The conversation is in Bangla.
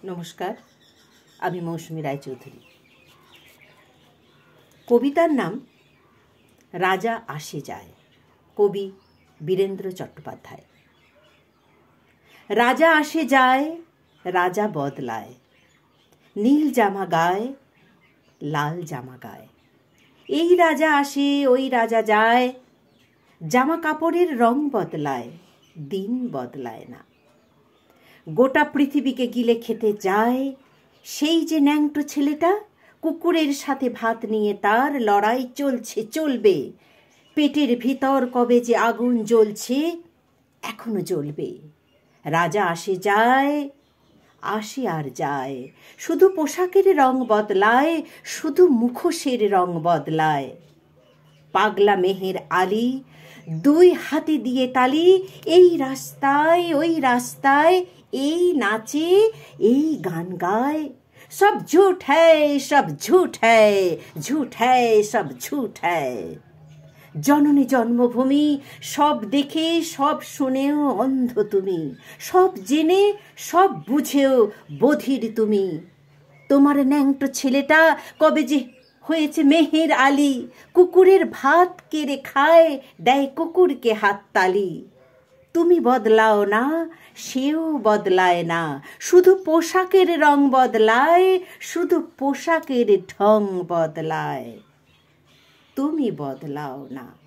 নমস্কার, আমি মৌসুমী রায়চৌধুরী। কবিতার নাম রাজা আসে যায়, কবি বীরেন্দ্র চট্টোপাধ্যায়। রাজা আসে যায়, রাজা বদলায়, নীল জামা গায়, লাল জামা গায়। এই রাজা আসে, ওই রাজা যায়, জামা কাপড়ের রং বদলায়, দিন বদলায় না। গোটা পৃথিবীকে গিলে খেতে যায় সেই যে ন্যাংটো ছেলেটা, কুকুরের সাথে ভাত নিয়ে তার লড়াই চলছে, চলবে। পেটের ভিতর কবে যে আগুন জ্বলছে, এখনো জ্বলবে। রাজা আসে যায়, আসে আর যায়, শুধু পোশাকের রং বদলায়, শুধু মুখোশের রং বদলায়। পাগলা মেহের আলী দুই হাতে দিয়ে তালি, এই রাস্তায় ওই রাস্তায়, এই নাচে এই গান গায়। সব ঝুঠ হ্যায়, সব ঝুঠ হ্যায়, ঝুঠ হ্যায়, সব ঝুঠ হ্যায়। জননী জন্মভূমি সব দেখে সব শুনেও অন্ধ তুমি, সব জেনে সব বুঝেও বধির তুমি। তোমার ন্যাংটো ছেলেটা কবে যে হয়েছে মেহের আলী, কুকুরের ভাত কেড়ে খায়, দেয় কুকুরকে হাততালি। তুমি বদলাও না, সেও বদলায় না, শুধু পোশাকের রং বদলায়, শুধু পোশাকের ঢং বদলায়। তুমি বদলাও না।